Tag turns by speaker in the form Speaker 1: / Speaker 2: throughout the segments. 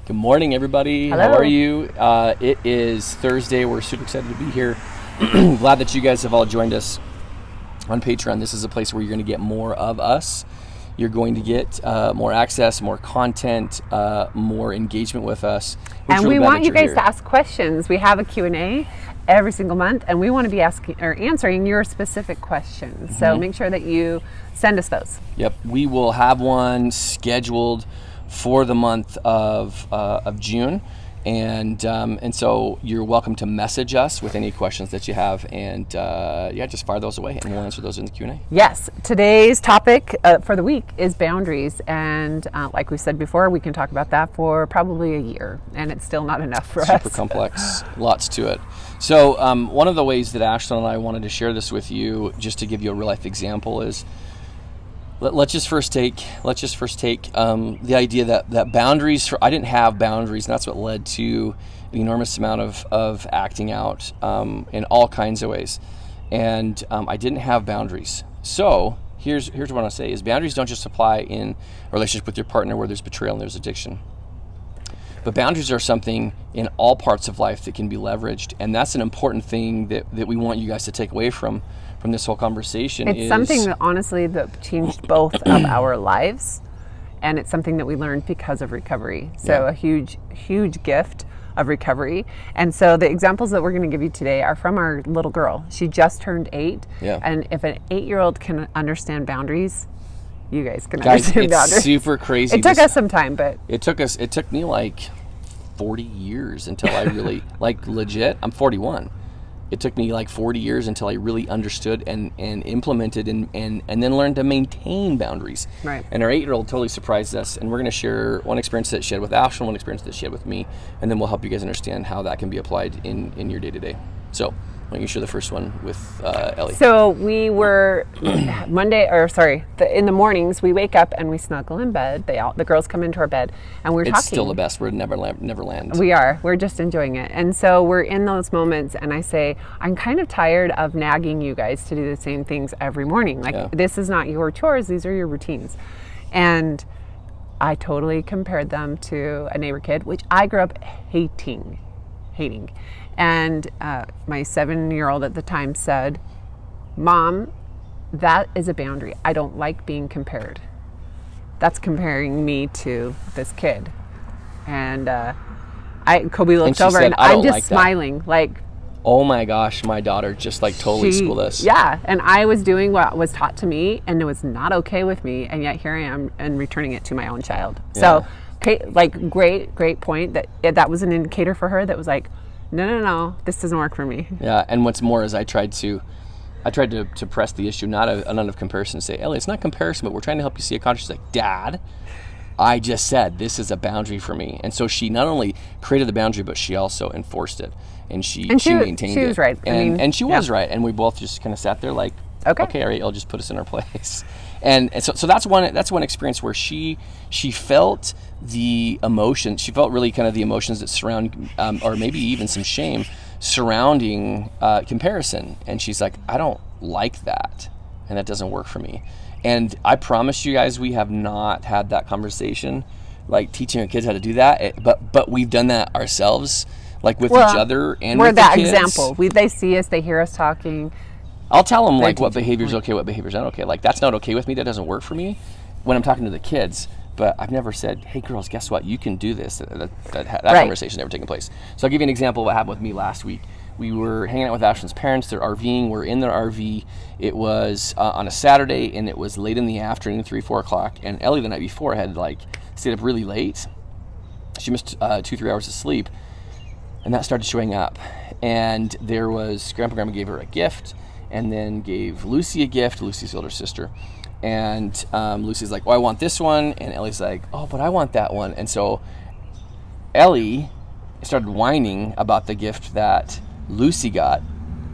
Speaker 1: Good morning, everybody.
Speaker 2: Hello.
Speaker 1: How are you? It is Thursday. We're super excited to be here. Glad that you guys have all joined us on Patreon. This is a place where you're going to get more of us. You're going to get more access, more content, more engagement with us.
Speaker 2: And we want you guys to ask questions. We have a Q&A every single month, and we want to be asking or answering your specific questions. So make sure that you send us those.
Speaker 1: Yep, we will have one scheduled for the month of June, and so you're welcome to message us with any questions that you have, and yeah, just fire those away, and we'll answer those in the Q&A.
Speaker 2: Yes, today's topic for the week is boundaries, and like we said before, we can talk about that for probably a year, and it's still not enough for us.
Speaker 1: Super complex, lots to it. So one of the ways that Ashlyn and I wanted to share this with you, just to give you a real life example, is let's just first take the idea that boundaries, I didn't have boundaries, and that's what led to an enormous amount of acting out in all kinds of ways. And I didn't have boundaries. So here's what I want to say is boundaries don't just apply in a relationship with your partner where there's betrayal and there's addiction. But boundaries are something in all parts of life that can be leveraged, and that's an important thing that we want you guys to take away from this whole conversation.
Speaker 2: It's something that honestly that changed both of our lives, and it's something that we learned because of recovery. So a huge gift of recovery. And so the examples that we're going to give you today are from our little girl. She just turned 8, and if an 8-year-old can understand boundaries, you guys can understand boundaries.
Speaker 1: It's super crazy.
Speaker 2: It took us some time, but
Speaker 1: it took me like 40 years until I really like legit. I'm 41. It took me like 40 years until I really understood and implemented and then learned to maintain boundaries.
Speaker 2: Right.
Speaker 1: And our 8-year-old totally surprised us, and we're going to share one experience that she had with Ashlyn, one experience that she had with me, and then we'll help you guys understand how that can be applied in your day-to-day. So why don't you share the first one with Ellie?
Speaker 2: So we were in the mornings we wake up and we snuggle in bed. The girls come into our bed and we're talking.
Speaker 1: It's still the best. We're Neverland.
Speaker 2: We are. We're just enjoying it. And so we're in those moments and I say, I'm kind of tired of nagging you guys to do the same things every morning. Like this is not your chores, these are your routines. And I totally compared them to a neighbor kid, which I grew up hating. And my 7-year-old at the time said, Mom, that is a boundary. I don't like being compared. That's comparing me to this kid. And Kobe looked over and I'm just smiling like,
Speaker 1: oh my gosh, my daughter just like totally schooled us.
Speaker 2: Yeah, and I was doing what was taught to me and it was not okay with me, and yet here I am and returning it to my own child. So like great point that was an indicator for her that was like, no, this doesn't work for me.
Speaker 1: Yeah, and what's more is I tried to press the issue, not of comparison, say, Ellie, it's not comparison, but we're trying to help you see a contrast. She's like, Dad, I just said this is a boundary for me. And so she not only created the boundary, but she also enforced it. And she maintained it.
Speaker 2: She was right.
Speaker 1: And she was right. And we both just kind of sat there like, okay, all right, I'll just put us in our place. And so that's one experience where she felt the emotion. She felt really kind of the emotions that surround, or maybe even some shame surrounding comparison. And she's like, I don't like that, and that doesn't work for me. And I promise you guys, we have not had that conversation, like teaching our kids how to do that. But we've done that ourselves, like with each other and with the kids.
Speaker 2: We're that example. They see us, they hear us talking.
Speaker 1: I'll tell them like what behavior is okay, what behavior is not okay. Like that's not okay with me. That doesn't work for me when I'm talking to the kids. But I've never said, hey girls, guess what? You can do this. That conversation never taken place. So I'll give you an example of what happened with me last week. We were hanging out with Ashlyn's parents. They're RVing. We're in their RV. It was on a Saturday, and it was late in the afternoon, 3-4 o'clock. And Ellie the night before had like stayed up really late. She missed 2-3 hours of sleep, and that started showing up. And there was Grandma gave her a gift, and then gave Lucy a gift. Lucy's older sister. And Lucy's like, oh, I want this one. And Ellie's like, oh, but I want that one. And so Ellie started whining about the gift that Lucy got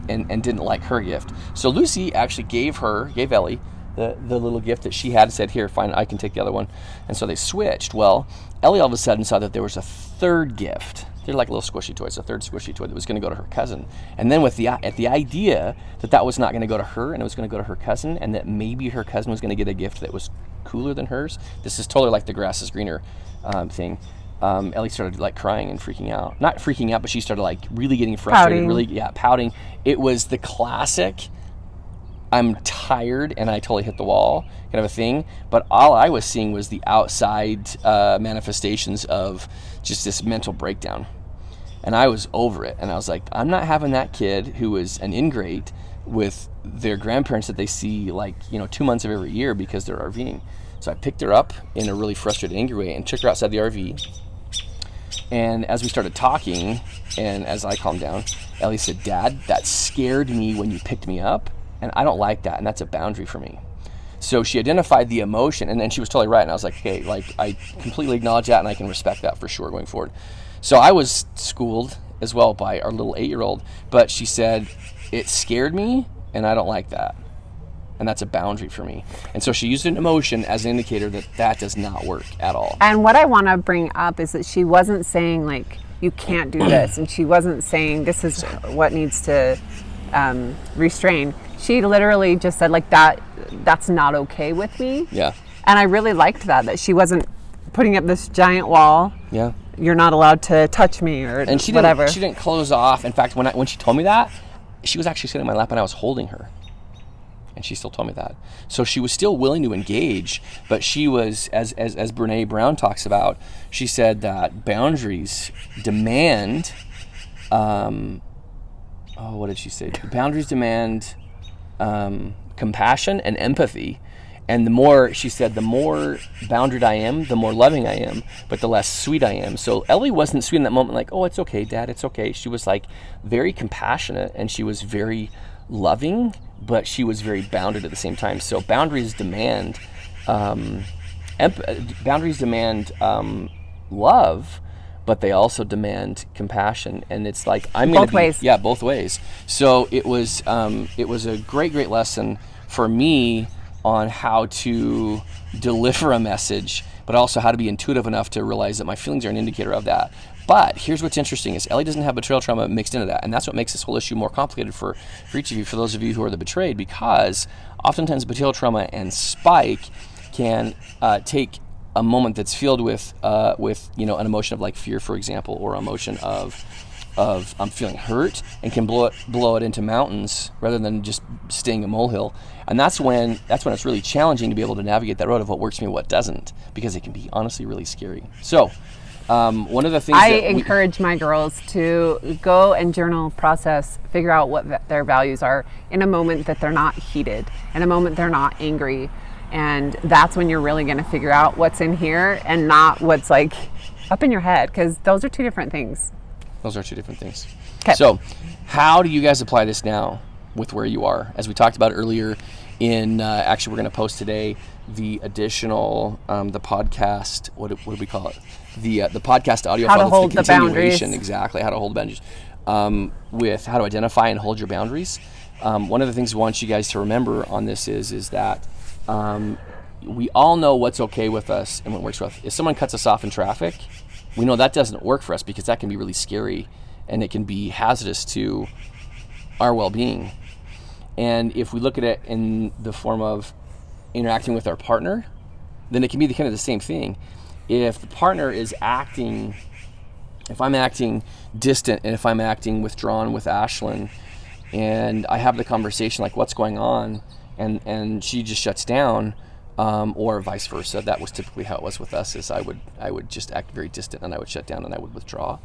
Speaker 1: and didn't like her gift. So Lucy actually gave Ellie the little gift that she had and said, here, fine, I can take the other one. And so they switched. Well, Ellie all of a sudden saw that there was a third gift. They're like little squishy toys, a third squishy toy that was going to go to her cousin. And then with the idea that was not going to go to her and it was going to go to her cousin, and that maybe her cousin was going to get a gift that was cooler than hers. This is totally like the grass is greener thing. Ellie started like crying and freaking out. Not freaking out, but she started like really getting frustrated, pouting. It was the classic, I'm tired and I totally hit the wall kind of a thing. But all I was seeing was the outside manifestations of just this mental breakdown. And I was over it. And I was like, I'm not having that kid who is an ingrate with their grandparents that they see like, 2 months of every year because they're RVing. So I picked her up in a really frustrated, angry way and took her outside the RV. And as we started talking, and as I calmed down, Ellie said, Dad, that scared me when you picked me up, and I don't like that, and that's a boundary for me. So she identified the emotion, and then she was totally right, and I was like, okay, like, I completely acknowledge that, and I can respect that for sure going forward. So I was schooled as well by our little 8-year-old, but she said, it scared me, and I don't like that. And that's a boundary for me. And so she used an emotion as an indicator that that does not work at all.
Speaker 2: And what I want to bring up is that she wasn't saying like, you can't do this. And she wasn't saying this is what needs to restrain. She literally just said like that's not okay with me.
Speaker 1: Yeah.
Speaker 2: And I really liked that she wasn't putting up this giant wall.
Speaker 1: Yeah.
Speaker 2: You're not allowed to touch me or
Speaker 1: and she
Speaker 2: whatever.
Speaker 1: She didn't close off. In fact, when she told me that, she was actually sitting in my lap and I was holding her. And she still told me that. So she was still willing to engage, but she was, as Brene Brown talks about, she said that boundaries demand, what did she say? Boundaries demand compassion and empathy. And the more, she said, the more boundaried I am, the more loving I am, but the less sweet I am. So Ellie wasn't sweet in that moment, like, oh, it's okay, Dad, it's okay. She was like very compassionate and she was very loving, but she was very bounded at the same time. So boundaries demand love, but they also demand compassion. And it's like
Speaker 2: both ways.
Speaker 1: Yeah, both ways. So it was a great lesson for me on how to deliver a message, but also how to be intuitive enough to realize that my feelings are an indicator of that. But here's what's interesting is Ellie doesn't have betrayal trauma mixed into that. And that's what makes this whole issue more complicated for each of you, for those of you who are the betrayed, because oftentimes betrayal trauma and Spike can take a moment that's filled with an emotion of like fear, for example, or emotion of I'm feeling hurt, and can blow it into mountains rather than just staying a molehill. And that's when it's really challenging to be able to navigate that road of what works for me and what doesn't, because it can be honestly really scary. So one of the things
Speaker 2: I encourage my girls to go and journal, process, figure out what their values are in a moment that they're not heated, in a moment they're not angry. And that's when you're really going to figure out what's in here and not what's like up in your head, because those are two different things.
Speaker 1: Those are two different things.
Speaker 2: Okay.
Speaker 1: So how do you guys apply this now with where you are? As we talked about earlier in, actually we're going to post today the additional, the podcast, what do we call it? The podcast audio
Speaker 2: how
Speaker 1: file.
Speaker 2: To hold the boundaries.
Speaker 1: Exactly, how to hold the boundaries. With how to identify and hold your boundaries. One of the things we want you guys to remember on this is that we all know what's okay with us and what works for us. If someone cuts us off in traffic, we know that doesn't work for us because that can be really scary and it can be hazardous to our well-being. And if we look at it in the form of interacting with our partner, then it can be kind of the same thing. If the partner is acting, if I'm acting distant and if I'm acting withdrawn with Ashlyn, and I have the conversation like what's going on, and she just shuts down, or vice versa. That was typically how it was with us, is I would just act very distant and I would shut down and I would withdraw.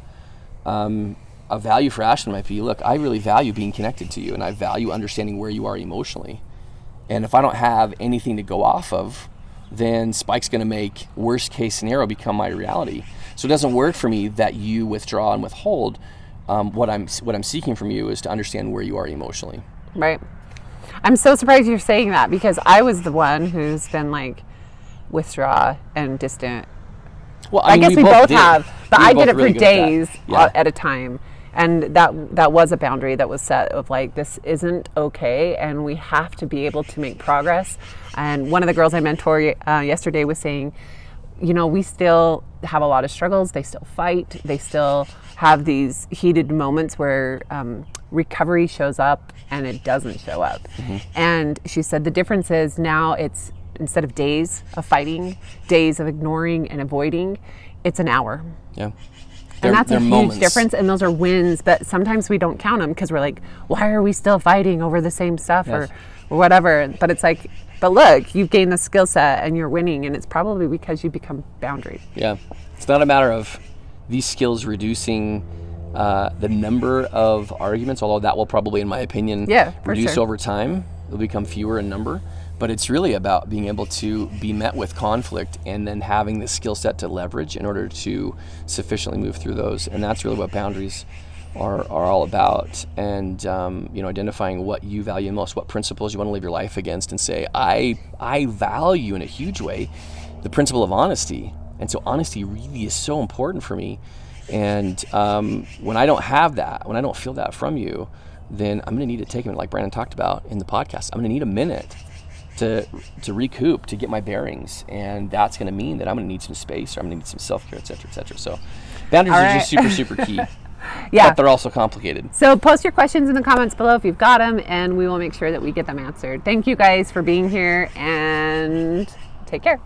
Speaker 1: A value for Ashlyn might be, look, I really value being connected to you and I value understanding where you are emotionally. And if I don't have anything to go off of, then Spike's going to make worst case scenario become my reality. So it doesn't work for me that you withdraw and withhold. What I'm seeking from you is to understand where you are emotionally.
Speaker 2: Right. I'm so surprised you're saying that, because I was the one who's been like withdraw and distant.
Speaker 1: Well,
Speaker 2: I guess we both have, but I did it for days at a time. And that was a boundary that was set of like, this isn't okay, and we have to be able to make progress. And one of the girls I mentored yesterday was saying, we still have a lot of struggles. They still fight. They still have these heated moments where recovery shows up and it doesn't show up. Mm-hmm. And she said the difference is now it's, instead of days of fighting, days of ignoring and avoiding, it's an hour.
Speaker 1: Yeah.
Speaker 2: And that's a huge difference, and those are wins, but sometimes we don't count them because we're like, why are we still fighting over the same stuff or whatever? But it's like, but look, you've gained the skill set and you're winning, and it's probably because you become boundary.
Speaker 1: Yeah. It's not a matter of these skills reducing the number of arguments, although that will probably, in my opinion, reduce over time. They'll become fewer in number. But it's really about being able to be met with conflict and then having the skill set to leverage in order to sufficiently move through those. And that's really what boundaries are all about. And identifying what you value most, what principles you want to live your life against, and say, I value in a huge way the principle of honesty. And so honesty really is so important for me. And when I don't have that, when I don't feel that from you, then I'm going to need to take a minute, like Brandon talked about in the podcast. I'm going to need a minute to recoup, to get my bearings, and that's going to mean that I'm going to need some space, or I'm going to need some self-care, et cetera, et cetera. So boundaries are just super, super key. But they're also complicated.
Speaker 2: So post your questions in the comments below if you've got them, and we will make sure that we get them answered. Thank you guys for being here, and take care.